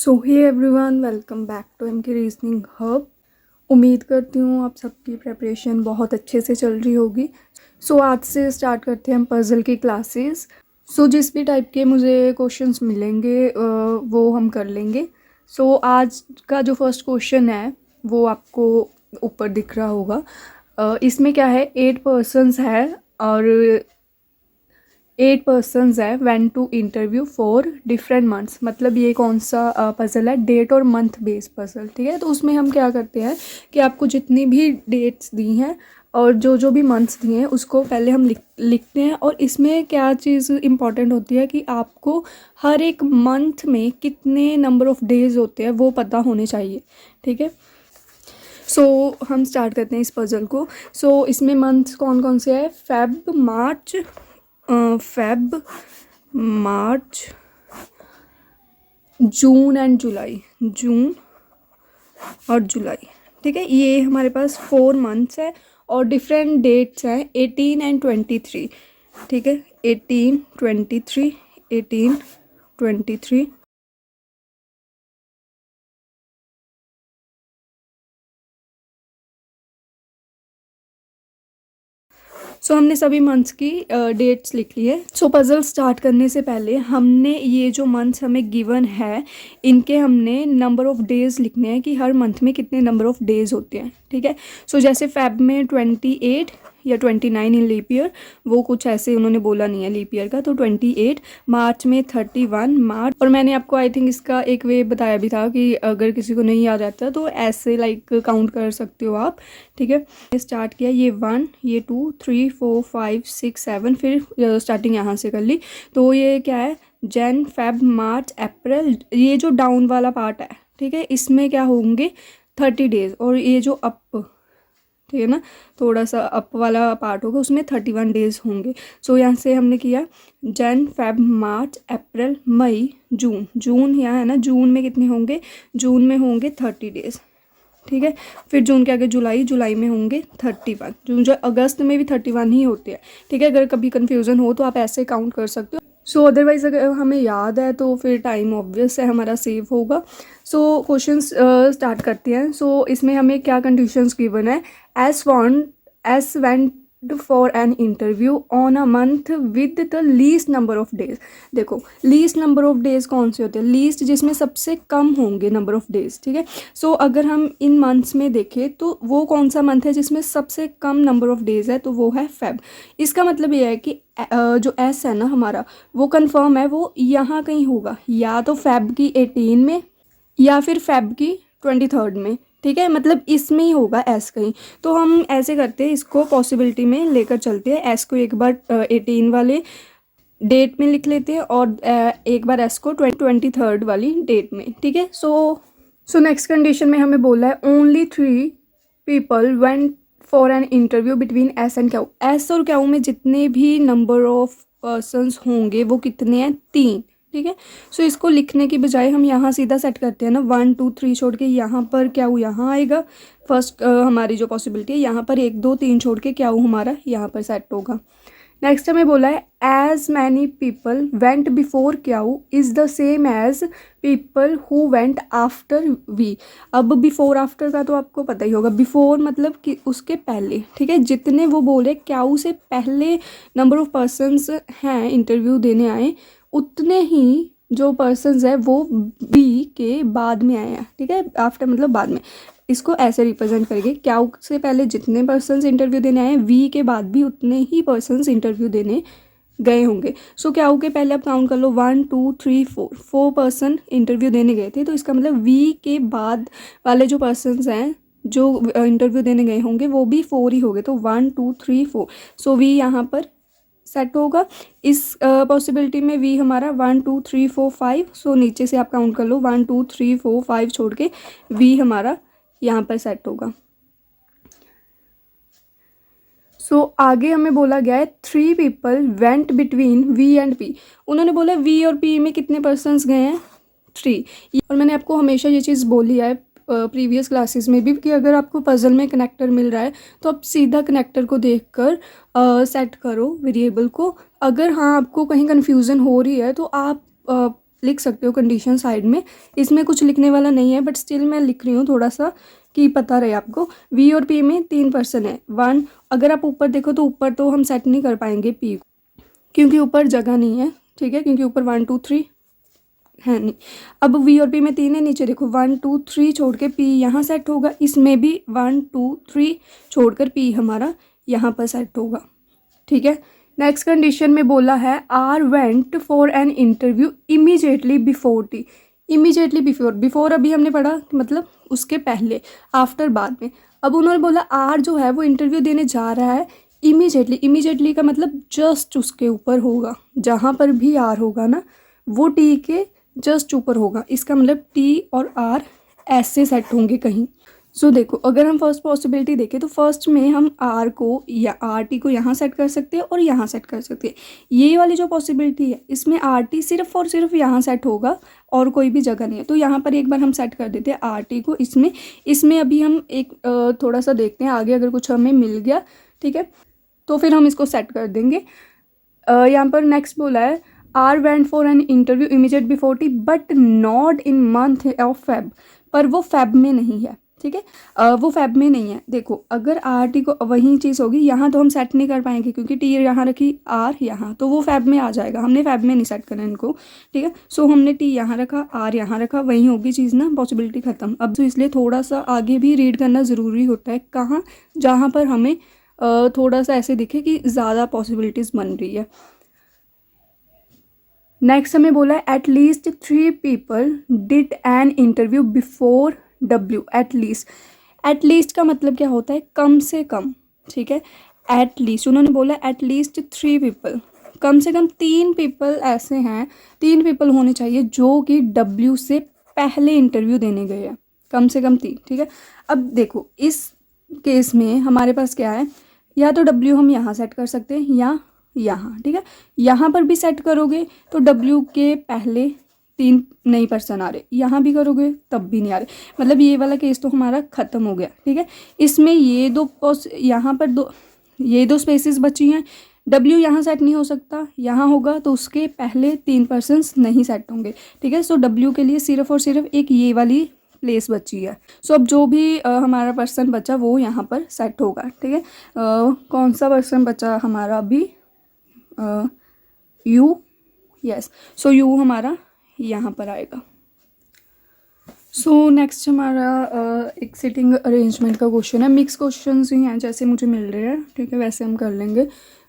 So hey everyone, welcome back to M K reasoning hub. उम्मीद करती हूँ आप सबकी प्रेपरेशन बहुत अच्छे से चल रही होगी। सो आज से स्टार्ट करते हैं हम पज़ल की क्लासेस। सो जिस भी टाइप के मुझे क्वेश्चंस मिलेंगे वो हम कर लेंगे। सो आज का जो फर्स्ट क्वेश्चन है वो आपको ऊपर दिख रहा होगा। इसमें क्या है, 8 पर्सन्स है और 8 पर्सन्स है went to interview for different months. मतलब ये कौन सा पज़ल है, डेट और मंथ बेस्ड पज़ल, ठीक है। तो उसमें हम क्या करते हैं कि आपको जितनी भी डेट्स दी हैं और जो जो भी मंथ्स दिए हैं उसको पहले हम लिखते हैं। और इसमें क्या चीज़ इम्पॉर्टेंट होती है कि आपको हर एक मंथ में कितने नंबर ऑफ़ डेज़ होते हैं वो पता होने चाहिए, ठीक है। सो हम स्टार्ट करते हैं इस पज़ल को। सो इसमें मंथ्स कौन कौन से हैं, फेब, मार्च, जून एंड जुलाई, जून और जुलाई, ठीक है। ये हमारे पास 4 मंथ्स है और डिफरेंट डेट्स हैं 18 एंड 23, ठीक है। 18, 23, 18, 23। सो हमने सभी मंथ्स की डेट्स लिख ली है। सो पज़ल स्टार्ट करने से पहले हमने ये जो मंथ्स हमें गिवन है इनके हमने नंबर ऑफ़ डेज़ लिखने हैं कि हर मंथ में कितने नंबर ऑफ़ डेज़ होते हैं, ठीक है। सो जैसे फेब में 28 या 29 इन लीप ईयर, वो कुछ ऐसे उन्होंने बोला नहीं है लीप ईयर का, तो 28। मार्च में 31 मार्च। और मैंने आपको आई थिंक इसका एक वे बताया भी था कि अगर किसी को नहीं याद आता तो ऐसे लाइक काउंट कर सकते हो आप, ठीक है। स्टार्ट किया ये 1, ये 2, 3, 4, 5, 6, 7, फिर स्टार्टिंग यहाँ से कर ली। तो ये क्या है, जन, फेब, मार्च, अप्रैल, ये जो डाउन वाला पार्ट है, ठीक है, इसमें क्या होंगे 30 डेज़। और ये जो अप, ठीक है ना, थोड़ा सा अप वाला पार्ट होगा उसमें 31 डेज़ होंगे। सो यहाँ से हमने किया जन, फेब, मार्च, अप्रैल, मई, जून। जून यहाँ है ना, जून में कितने होंगे, जून में होंगे 30 डेज़, ठीक है। फिर जून के आगे जुलाई, जुलाई में होंगे 31। जून जो अगस्त में भी 31 ही होते हैं, ठीक है। अगर कभी कन्फ्यूज़न हो तो आप ऐसे काउंट कर सकते हो। सो अदरवाइज़ अगर हमें याद है तो फिर टाइम ऑब्वियस है हमारा सेव होगा। सो क्वेश्चंस स्टार्ट करते हैं। सो इसमें हमें क्या कंडीशंस गिवन है, S went for an interview on a month with the least number of days. देखो लीस्ट नंबर ऑफ डेज कौन से होते हैं, लीस्ट जिसमें सबसे कम होंगे नंबर ऑफ डेज, ठीक है। सो अगर हम इन मंथ्स में देखें तो वो कौन सा मंथ है जिसमें सबसे कम नंबर ऑफ डेज है, तो वो है फेब। इसका मतलब ये है कि जो एस है ना हमारा, वो कंफर्म है, वो यहाँ कहीं होगा, या तो फेब की 18 में या फिर फेब की 23 में, ठीक है। मतलब इसमें ही होगा एस कहीं। तो हम ऐसे करते हैं, इसको पॉसिबिलिटी में लेकर चलते हैं। एस को एक बार 18 वाले डेट में लिख लेते हैं और एक बार एस को 23 वाली डेट में, ठीक है। सो नेक्स्ट कंडीशन में हमें बोला है only 3 people went for an interview between S and Q. S और क्यू में जितने भी नंबर ऑफ पर्सन्स होंगे वो कितने हैं, 3, ठीक है। सो इसको लिखने की बजाय हम यहाँ सीधा सेट करते हैं ना, 1, 2, 3 छोड़ के यहाँ पर क्यू यहाँ आएगा। फर्स्ट हमारी जो पॉसिबिलिटी है यहाँ पर 1, 2, 3 छोड़ के क्यू हमारा यहाँ पर सेट होगा। नेक्स्ट हमें बोला है as many people went before Q is the same as people who went after V. अब बिफोर आफ्टर का तो आपको पता ही होगा, बिफोर मतलब कि उसके पहले, ठीक है। जितने वो बोले क्यू से पहले नंबर ऑफ पर्सन्स हैं इंटरव्यू देने आए, उतने ही जो पर्सन्स है वो बी के बाद में आए हैं, ठीक है। आफ्टर मतलब बाद में, इसको ऐसे रिप्रेजेंट करेंगे, क्यू से पहले जितने पर्सन्स इंटरव्यू देने आए, वी के बाद भी उतने ही पर्सन्स इंटरव्यू देने गए होंगे। सो क्यू के पहले आप काउंट कर लो, 1, 2, 3, 4 पर्सन इंटरव्यू देने गए थे। तो इसका मतलब वी के बाद वाले जो पर्सन्स हैं जो इंटरव्यू देने गए होंगे वो भी 4 ही हो गए। तो 1, 2, 3, 4, सो वी यहाँ पर सेट होगा। इस पॉसिबिलिटी में वी हमारा 1, 2, 3, 4, 5। सो नीचे से आप काउंट कर लो, 1, 2, 3, 4, 5 छोड़ के वी हमारा यहाँ पर सेट होगा। सो आगे हमें बोला गया है 3 people went between V and P. उन्होंने बोला वी और पी में कितने पर्सन्स गए हैं, 3। और मैंने आपको हमेशा ये चीज़ बोली है प्रीवियस क्लासेस में भी कि अगर आपको पज़ल में कनेक्टर मिल रहा है तो आप सीधा कनेक्टर को देखकर सेट करो वेरिएबल को। अगर हाँ आपको कहीं कन्फ्यूज़न हो रही है तो आप लिख सकते हो कंडीशन साइड में, इसमें कुछ लिखने वाला नहीं है, बट स्टिल मैं लिख रही हूँ थोड़ा सा कि पता रहे आपको। वी और पी में 3 पर्सन है। 1, अगर आप ऊपर देखो तो ऊपर तो हम सेट नहीं कर पाएंगे पी को, क्योंकि ऊपर जगह नहीं है, ठीक है, क्योंकि ऊपर 1 2 3 है नहीं। अब वी और पी में 3 है, नीचे देखो 1 2 3 छोड़ के पी यहाँ सेट होगा, इसमें भी 1 2 3 छोड़कर पी हमारा यहाँ पर सेट होगा, ठीक है। नेक्स्ट कंडीशन में बोला है R went for an interview immediately before T. Immediately before, before अभी हमने पढ़ा मतलब उसके पहले, आफ्टर बाद में। अब उन्होंने बोला आर जो है वो इंटरव्यू देने जा रहा है इमीजिएटली। इमीजिएटली का मतलब जस्ट उसके ऊपर होगा, जहाँ पर भी आर होगा ना वो टी के जस्ट ऊपर होगा, इसका मतलब टी और आर ऐसे सेट होंगे कहीं। सो देखो, अगर हम फर्स्ट पॉसिबिलिटी देखें तो फर्स्ट में हम आर को या आर टी को यहाँ सेट कर सकते हैं और यहाँ सेट कर सकते हैं। ये वाली जो पॉसिबिलिटी है इसमें आर टी सिर्फ और सिर्फ यहाँ सेट होगा और कोई भी जगह नहीं है। तो यहाँ पर एक बार हम सेट कर देते हैं आर टी को इसमें अभी हम एक थोड़ा सा देखते हैं आगे, अगर कुछ हमें मिल गया ठीक है तो फिर हम इसको सेट कर देंगे। यहाँ पर नेक्स्ट बोला है R went for an interview immediate before T but not in month of Feb, पर वो फेब में नहीं है, ठीक है, वो फेब में नहीं है। देखो अगर आर टी को वही चीज़ होगी, यहाँ तो हम सेट नहीं कर पाएंगे क्योंकि टी यहाँ रखी आर यहाँ, तो वो फेब में आ जाएगा, हमने फेब में नहीं सेट करना इनको, ठीक है। सो हमने टी यहाँ रखा आर यहाँ रखा, वही होगी चीज़ ना, पॉसिबिलिटी ख़त्म। अब तो इसलिए थोड़ा सा आगे भी रीड करना ज़रूरी होता है, कहाँ जहाँ पर हमें थोड़ा सा ऐसे दिखे कि ज़्यादा पॉसिबिलिटीज़ बन रही है। नेक्स्ट हमें बोला है at least 3 people did an interview before W. At least का मतलब क्या होता है, कम से कम, ठीक है। एट लीस्ट उन्होंने बोला एट लीस्ट 3 पीपल, कम से कम 3 पीपल ऐसे हैं, 3 पीपल होने चाहिए जो कि डब्ल्यू से पहले इंटरव्यू देने गए हैं, कम से कम 3, ठीक है। अब देखो इस केस में हमारे पास क्या है, या तो डब्ल्यू हम यहाँ सेट कर सकते हैं या यहाँ, ठीक है। यहाँ पर भी सेट करोगे तो डब्ल्यू के पहले 3 नई पर्सन आ रहे, यहाँ भी करोगे तब भी नहीं आ रहे, मतलब ये वाला केस तो हमारा ख़त्म हो गया, ठीक है। इसमें यहाँ पर ये दो स्पेसेस बची हैं, डब्ल्यू यहाँ सेट नहीं हो सकता, यहाँ होगा तो उसके पहले 3 पर्सन्स नहीं सेट होंगे, ठीक है। सो डब्ल्यू के लिए सिर्फ और सिर्फ एक ये वाली प्लेस बची है। सो अब जो भी हमारा पर्सन बचा वो यहाँ पर सेट होगा, ठीक है। कौन सा पर्सन बचा हमारा अभी, यू, यस। सो यू हमारा यहाँ पर आएगा। सो नेक्स्ट हमारा एक सिटिंग अरेंजमेंट का क्वेश्चन है, मिक्स क्वेश्चंस ही हैं जैसे मुझे मिल रहे हैं, ठीक है, वैसे हम कर लेंगे।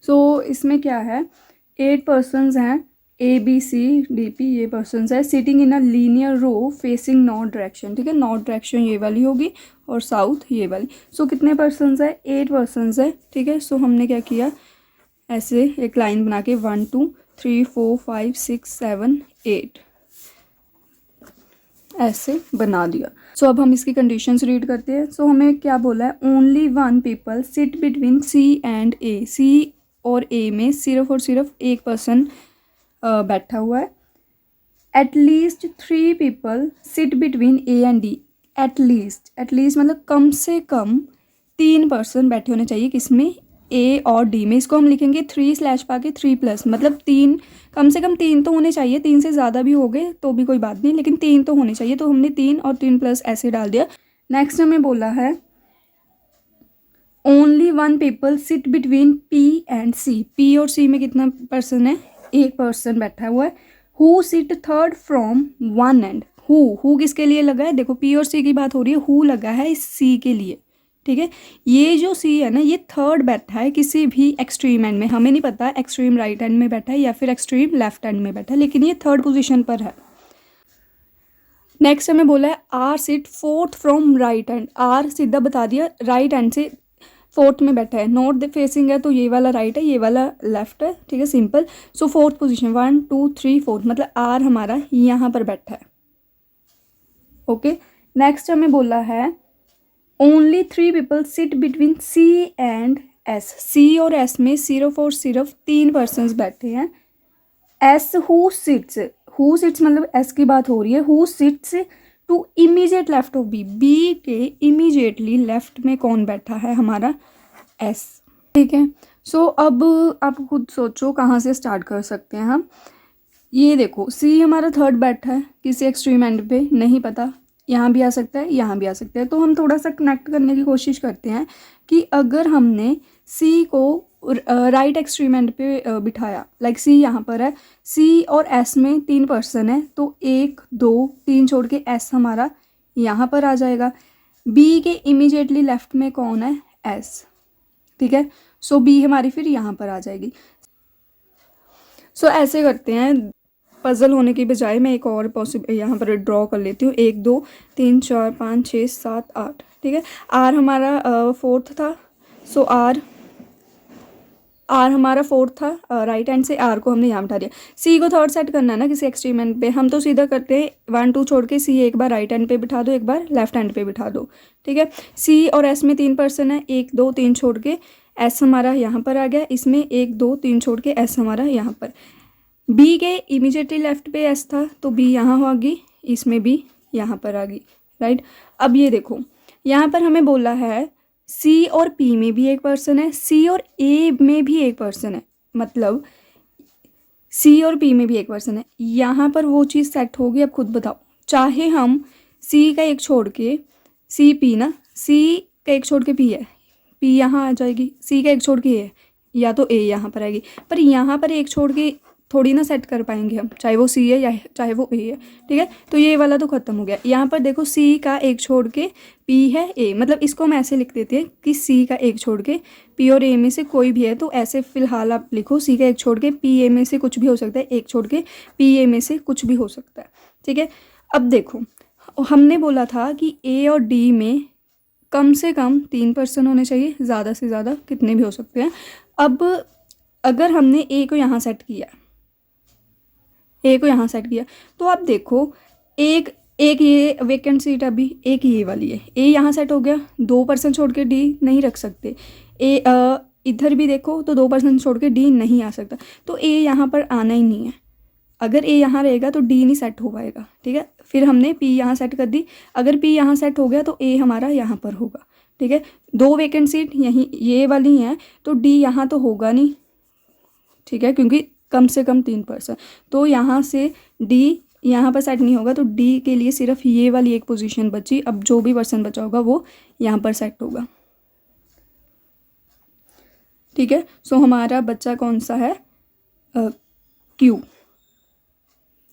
सो इसमें क्या है, 8 पर्सन्स हैं, A B C D P ये पर्सन्स है, sitting in a linear row facing north direction, ठीक है। नॉर्थ डायरेक्शन ये वाली होगी और साउथ ये वाली। सो कितने पर्सन्स है, 8 पर्सन्स है, ठीक है। सो हमने क्या किया, ऐसे एक लाइन बना के 1 2 3 4 5 6 7 8 ऐसे बना दिया। सो अब हम इसकी कंडीशंस रीड करते हैं। सो हमें क्या बोला है, only 1 people sit between C and A. C और ए में सिर्फ और सिर्फ एक पर्सन बैठा हुआ है। At least 3 people sit between A and D. At least मतलब कम से कम 3 पर्सन बैठे होने चाहिए, किसमें, ए और डी में। इसको हम लिखेंगे 3 / पाके 3+ मतलब 3, कम से कम 3 तो होने चाहिए, 3 से ज़्यादा भी हो गए तो भी कोई बात नहीं, लेकिन 3 तो होने चाहिए। तो हमने 3 और 3+ ऐसे डाल दिया। नेक्स्ट हमें बोला है only 1 people sit between P and C. P और सी में कितना पर्सन है, एक पर्सन बैठा हुआ है। Who sit third from 1 and. Who किसके लिए लगा है, देखो पी और सी की बात हो रही है, हु लगा है इस सी के लिए, ठीक है। ये जो सी है ना, ये थर्ड बैठा है किसी भी एक्सट्रीम एंड में, हमें नहीं पता एक्सट्रीम राइट एंड में बैठा है या फिर एक्सट्रीम लेफ्ट एंड में बैठा है, लेकिन ये थर्ड पोजीशन पर है। नेक्स्ट हमें बोला है R sit 4th from right end. R सीधा बता दिया राइट एंड से 4th में बैठा है, नॉर्थ फेसिंग है तो ये वाला राइट है, ये वाला लेफ्ट है, ठीक है, सिंपल। सो 4th पोजीशन 1 2 3 4 मतलब आर हमारा यहाँ पर बैठा है, ओके। नेक्स्ट हमें बोला है only 3 people sit between C and S. C और एस में सिर्फ और सिर्फ 3 पर्सन्स बैठे हैं। एस हु सिट्स मतलब एस की बात हो रही है, who sits to immediate left of B. B के इमीडिएटली लेफ्ट में कौन बैठा है, हमारा एस, ठीक है। सो अब आप खुद सोचो कहाँ से स्टार्ट कर सकते हैं हम। ये देखो सी हमारा थर्ड बैठा है किसी एक्सट्रीम एंड पे, नहीं पता, यहाँ भी आ सकता है, यहाँ भी आ सकता है। तो हम थोड़ा सा कनेक्ट करने की कोशिश करते हैं कि अगर हमने सी को राइट एक्सट्रीम एंड पे बिठाया, लाइक सी यहाँ पर है, सी और एस में 3 पर्सन है, तो 1 2 3 छोड़ के एस हमारा यहाँ पर आ जाएगा। बी के इमीडिएटली लेफ्ट में कौन है? एस, ठीक है। सो बी हमारी फिर यहाँ पर आ जाएगी। सो ऐसे करते हैं, पजल होने की बजाय मैं एक और पॉसिबल यहाँ पर ड्रॉ कर लेती हूँ। 1 2 3 4 5 6 7 8, ठीक है। आर हमारा फोर्थ था, सो आर हमारा फोर्थ था, राइट हैंड से आर को हमने यहाँ बिठा दिया। सी को थर्ड सेट करना है ना किसी एक्सट्रीम एंड पे, हम तो सीधा करते हैं 1 2 छोड़ के सी एक बार राइट हैंड पे बिठा दो, एक बार लेफ्ट हैंड पे बिठा दो, ठीक है। सी और एस में 3 पर्सन है, 1 2 3 छोड़ के एस हमारा यहाँ पर आ गया, इसमें 1 2 3 छोड़ के एस हमारा यहाँ पर। बी के इमीडिएटली लेफ्ट पे एस था, तो बी यहाँ आ गई, इसमें बी यहाँ पर आ गई, राइट। अब ये देखो यहाँ पर हमें बोला है सी और पी में भी एक पर्सन है, सी और ए में भी एक पर्सन है, मतलब सी और पी में भी एक पर्सन है। यहाँ पर वो चीज़ सेट होगी। अब खुद बताओ, चाहे हम सी का एक छोड़ के, सी पी ना, सी का एक छोड़ के पी है, पी यहाँ आ जाएगी, सी का एक छोड़ के है, या तो ए यहाँ पर आएगी, पर यहाँ पर एक छोड़ के थोड़ी ना सेट कर पाएंगे हम, चाहे वो सी है या चाहे वो ए है, ठीक है। तो ये वाला तो ख़त्म हो गया। यहाँ पर देखो सी का एक छोड़ के पी है, ए, मतलब इसको हम ऐसे लिख देते हैं कि सी का एक छोड़ के पी और ए में से कोई भी है, तो ऐसे फिलहाल आप लिखो सी का एक छोड़ के पी ए में से कुछ भी हो सकता है, एक छोड़ के पी ए में से कुछ भी हो सकता है, ठीक है। अब देखो हमने बोला था कि ए और डी में कम से कम 3 पर्सन होने चाहिए, ज़्यादा से ज़्यादा कितने भी हो सकते हैं। अब अगर हमने ए को यहाँ सेट किया, ए को यहाँ सेट किया, तो आप देखो एक ये वेकेंट सीट अभी एक ये वाली है, ए यहाँ सेट हो गया, 2 पर्सन छोड़ के डी नहीं रख सकते। ए इधर भी देखो तो 2 पर्सन छोड़ के डी नहीं आ सकता, तो ए यहाँ पर आना ही नहीं है। अगर ए यहाँ रहेगा तो डी नहीं सेट हो पाएगा, ठीक है। फिर हमने पी यहाँ सेट कर दी, अगर पी यहाँ सेट हो गया तो ए हमारा यहाँ पर होगा, ठीक है। 2 वेकेंट सीट यहीं ये वाली हैं, तो डी यहाँ तो होगा नहीं, ठीक है, क्योंकि कम से कम 3 पर्सन, तो यहाँ से डी यहाँ पर सेट नहीं होगा, तो डी के लिए सिर्फ ये वाली एक पोजीशन बची। अब जो भी पर्सन बचा होगा वो यहाँ पर सेट होगा, ठीक है। सो हमारा बच्चा कौन सा है? क्यू,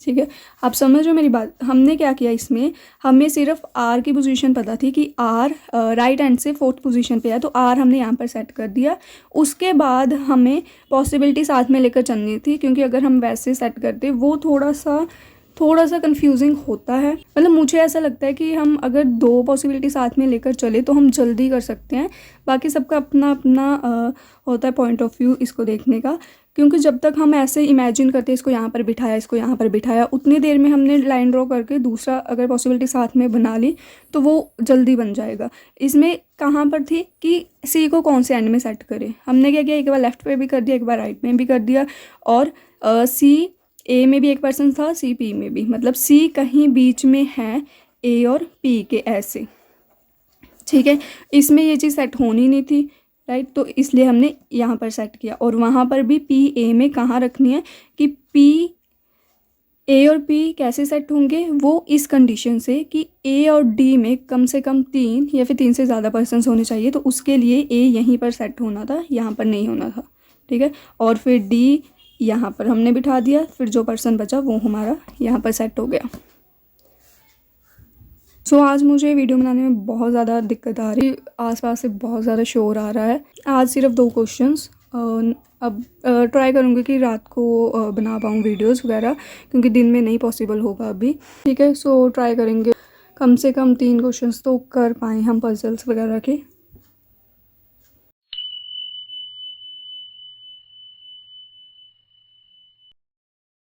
ठीक है। आप समझ रहे हो मेरी बात? हमने क्या किया इसमें, हमें सिर्फ आर की पोजीशन पता थी कि आर राइट हैंड से 4th पोजीशन पे है, तो आर हमने यहाँ पर सेट कर दिया। उसके बाद हमें पॉसिबिलिटी साथ में लेकर चलनी थी, क्योंकि अगर हम वैसे सेट करते वो थोड़ा सा कंफ्यूजिंग होता है। मतलब मुझे ऐसा लगता है कि हम अगर 2 पॉसिबिलिटी साथ में लेकर चले तो हम जल्दी कर सकते हैं। बाकी सबका अपना अपना होता है पॉइंट ऑफ व्यू इसको देखने का, क्योंकि जब तक हम ऐसे इमेजिन करते इसको यहाँ पर बिठाया, इसको यहाँ पर बिठाया, उतनी देर में हमने लाइन ड्रॉ करके दूसरा अगर पॉसिबिलिटी साथ में बना ली तो वो जल्दी बन जाएगा। इसमें कहाँ पर थी कि सी को कौन से एंड में सेट करें, हमने क्या किया, एक बार लेफ्ट पे भी कर दिया, एक बार राइट में भी कर दिया, और सी ए में भी एक पर्सन था, सी पी में भी, मतलब सी कहीं बीच में है ए और पी के ऐसे, ठीक है। इसमें ये चीज़ सेट होनी नहीं थी, राइट, तो इसलिए हमने यहाँ पर सेट किया। और वहाँ पर भी पी ए में कहाँ रखनी है कि पी ए और पी कैसे सेट होंगे, वो इस कंडीशन से कि ए और डी में कम से कम 3 या फिर 3 से ज़्यादा पर्सन्स होने चाहिए, तो उसके लिए ए यहीं पर सेट होना था, यहाँ पर नहीं होना था, ठीक है। और फिर डी यहाँ पर हमने बिठा दिया, फिर जो पर्सन बचा वो हमारा यहाँ पर सेट हो गया। सो आज मुझे वीडियो बनाने में बहुत ज़्यादा दिक्कत आ रही है, आसपास से बहुत ज़्यादा शोर आ रहा है। आज सिर्फ 2 क्वेश्चंस, अब ट्राई करूँगी कि रात को बना पाऊँ वीडियोस वगैरह, क्योंकि दिन में नहीं पॉसिबल होगा अभी, ठीक है। सो ट्राई करेंगे कम से कम 3 क्वेश्चंस तो कर पाएँ हम पजल्स वगैरह के।